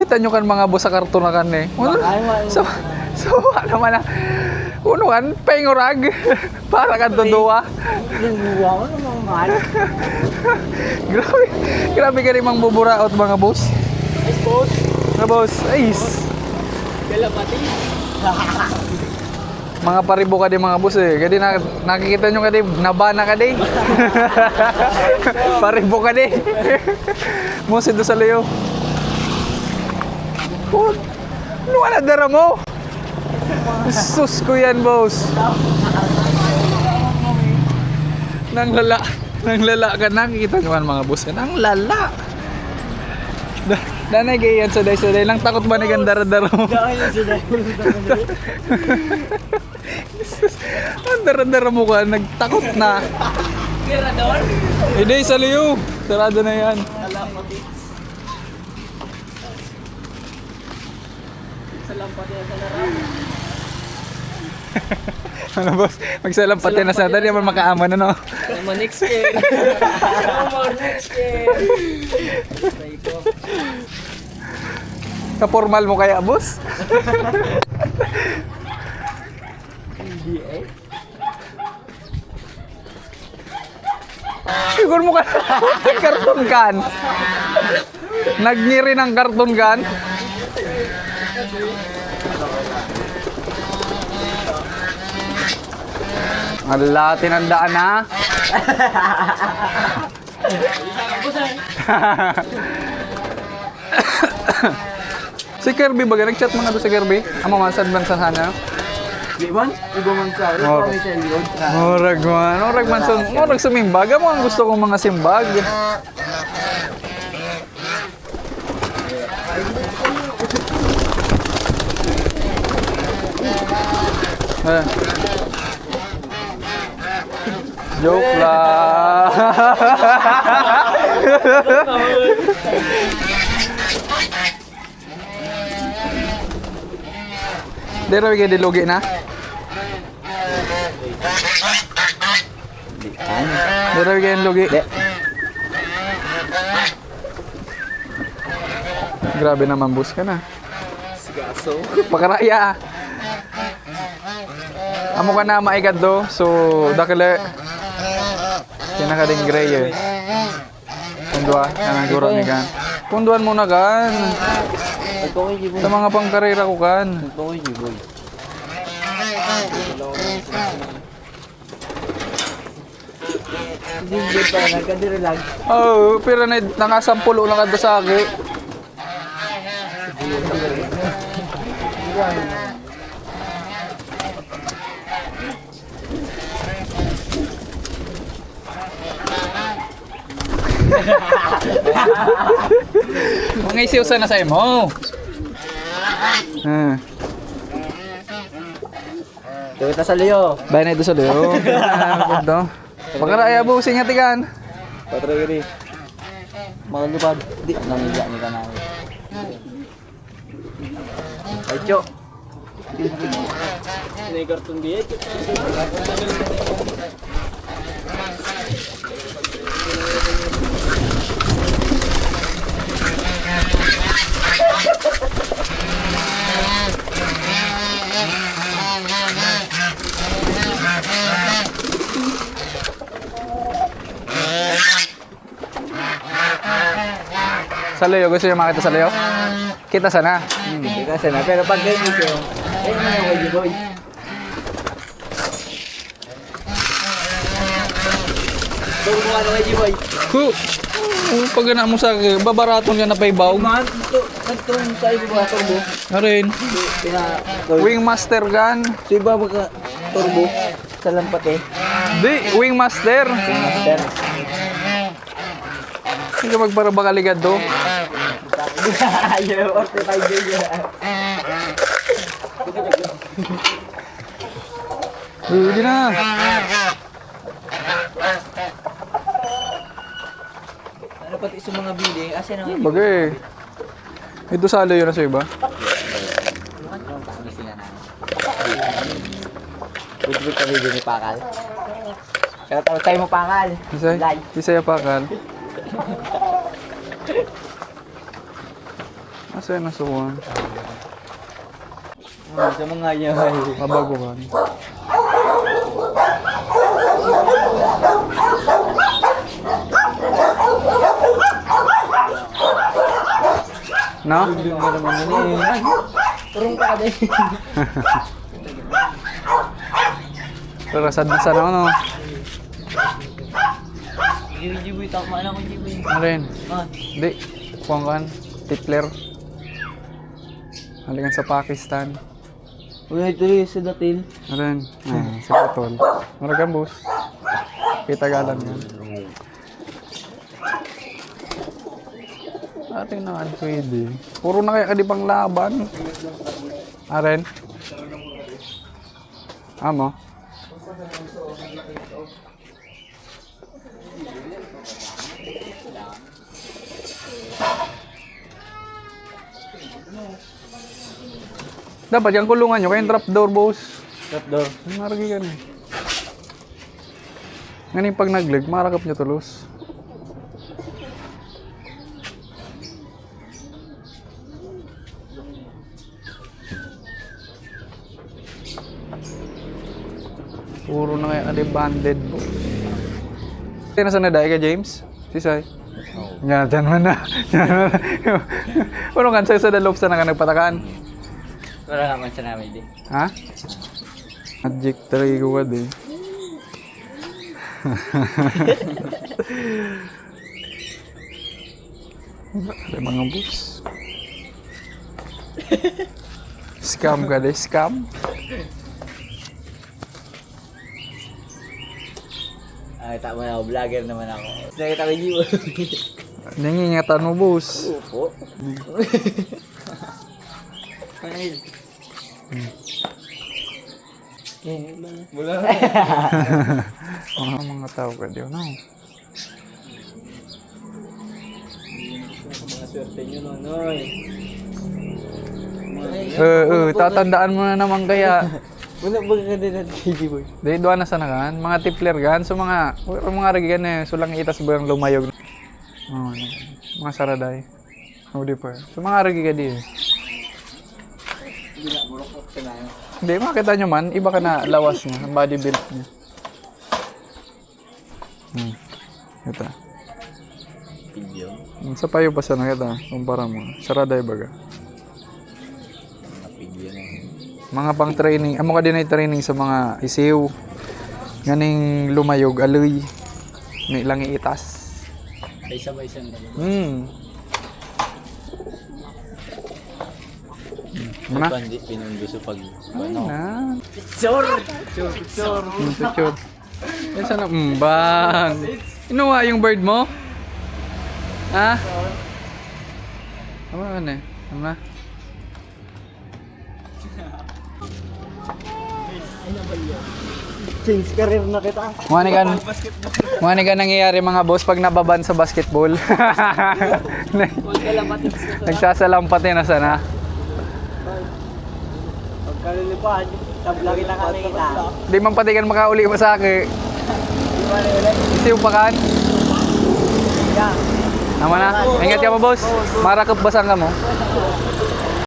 nakikita nyo kan mga boss sa karton na kan eh. So naman na. Uno kan, pengorag. Para kan tuduwa. Grabe ka rin mang buburaot mga boss. Ice boss. Mga boss, ice. Kalapati. Mga paribo ka din mga boss eh. Kadi nakikita nyo ka din, nabana ka din. Paribo ka din. Musid do sa liyo. Ano ka na dara mo? Sus ko yan boss. Nang lala ka, nakikita nyo kan mga boss. Nang lala. Danay gayan sa day lang takot ba ni gandara-dara mo? Ang dara-dara mo ka, nagtakot na. Tirador? Hindi, sa liyo. Sarado na yan. Salampati na sa larang. Ano boss, magsalampati na sa natin, yaman makaaman ano. Naman next year. Naman next year. Kapormal mo kaya boss? Hindi eh. Siguro mo ka karton kan. Nagngiri ng karton kan. Ala, tinandaan na. Si Kirby ba? Nag-chat mga doon si Kirby? Ang mamasan man sa sana? Di man? Iba man sa akin. Oh. Kami sa likod. Orag man. Orag sumimbag. Amo ang gusto kong mga simbag. Eh. Joke lang. Di raw kayo dilugi na? Di raw kayo dilugi? Grabe naman bus ka na. Sigaso. Pakaraya. Amo ka na maigad do. So, dakile. Kinakading gray eh. Kundwa. Kanang guro ni kan. Kunduan mo na kan. Nagpaway giboy. Sa mga pangkarera ko kan. Nagpaway giboy. Hindi pa nagkadiri lang. Oh, pero nakasampulo na kada sa akin. Mga isiusan na sa imo. Tuwit na sa liyo. Bayan na ito sa liyo. Ito. Pagkaraya busin niya tigan. Patragiri. Mga lupad. Di, nangiga ni ka namin. Ay, Cho. May karton diya. Sa liyo, gusto niyo makita sa liyo? Kita sana. Kita sana. Pero pag ganyan siya, eh, ano yung YG boy? Ito mo ano YG boy? Pag gana mo sa babaraton ka na pa ibaw. Man, ito sa iba ba turbo? Narin. Pina, Wingmaster gun. sa iba ba ka turbo? Sa lampat eh. Di, Wingmaster. Master. Hindi ka magbarabakaligad do. Ayaw, orte tayo dyan. Hindi na. Ano pati sa mga building? Asa na nga? Bagay. Ito sa yun na sa iba. Ano sila na? Good kami din ni Pakal. Kaya tayo mo Pakal. Isay pakal. Sa'yo nasuwan. Sa mga yahay. Mabaguhan. No? Doon ka naman yun eh. Turong ka din. Pero sad na sana ano. Jiboy, takma na ko jiboy. Ano rin? Ah, Hindi. Kuwang kan. Tipler. Halikan sa Pakistan. uy, ito yung sa datil. Ano rin? Sa Putol. Maragang boss. Pitagalan yan. Ating naman pwede. Puro na kaya kadipang laban. Aren? Amo? Dapat yung kulungan nyo, kayong trapdoor, boss. Trapdoor. Maragi ka na eh. Ngayon pag naglag, marakap nyo tulos. Puro na kaya banded, boss. Kaya nasa naday ka, James? Sisay? Nga, dyan man na. Puro kan sa dalop sa nagpatakaan. Wala naman sa namin din. Ha? Magic try ko ka din. Ada mga boss. Scam ka din, scam. Ay, tama na ako. Vlogger naman ako. Nakita ko jiboy. Nangingatan mo, boss. Opo. Ay. Wala. Mga tao ka din, no? Mga swerte nyo, nonoy. Tatandaan mo na naman kaya. Wala ba ka din at jiboy? Dahil doon na sa nagan, mga tipler gan, so mga ragigan na so lang itas ba yung lumayog. Oh, mga saraday. Oh, di pa. So mga ragigan di. Hindi na, murok ka na yun. Hindi, makita nyo man, iba ka na lawas niya, ang body build niya. Ito. Video. Sa payo pa sana kita, kumpara mo. Saraday baga. Mga video na yun. Mga pang training, amo ka din ay training sa mga isiw. Ganing lumayog, aloy. May lang iitas. Ay, sabay-sabay na. Muna? Pandit, pinungguso pag... Ay na. Picture! Picture! Picture. Yan sana, bang. Inuwa yung bird mo? Ha? Tama ka na eh. Tama. Change career na kita. Mga ka nangyayari mga boss pag nababan sa basketball. Nagsasalampatin na sana. Pagkalilipad, tablagi na kanina. Di man pati kan makauli masake. Isiw pa kan? Yeah. Tama na. Ingat ka mo boss. Marakap basang ka mo.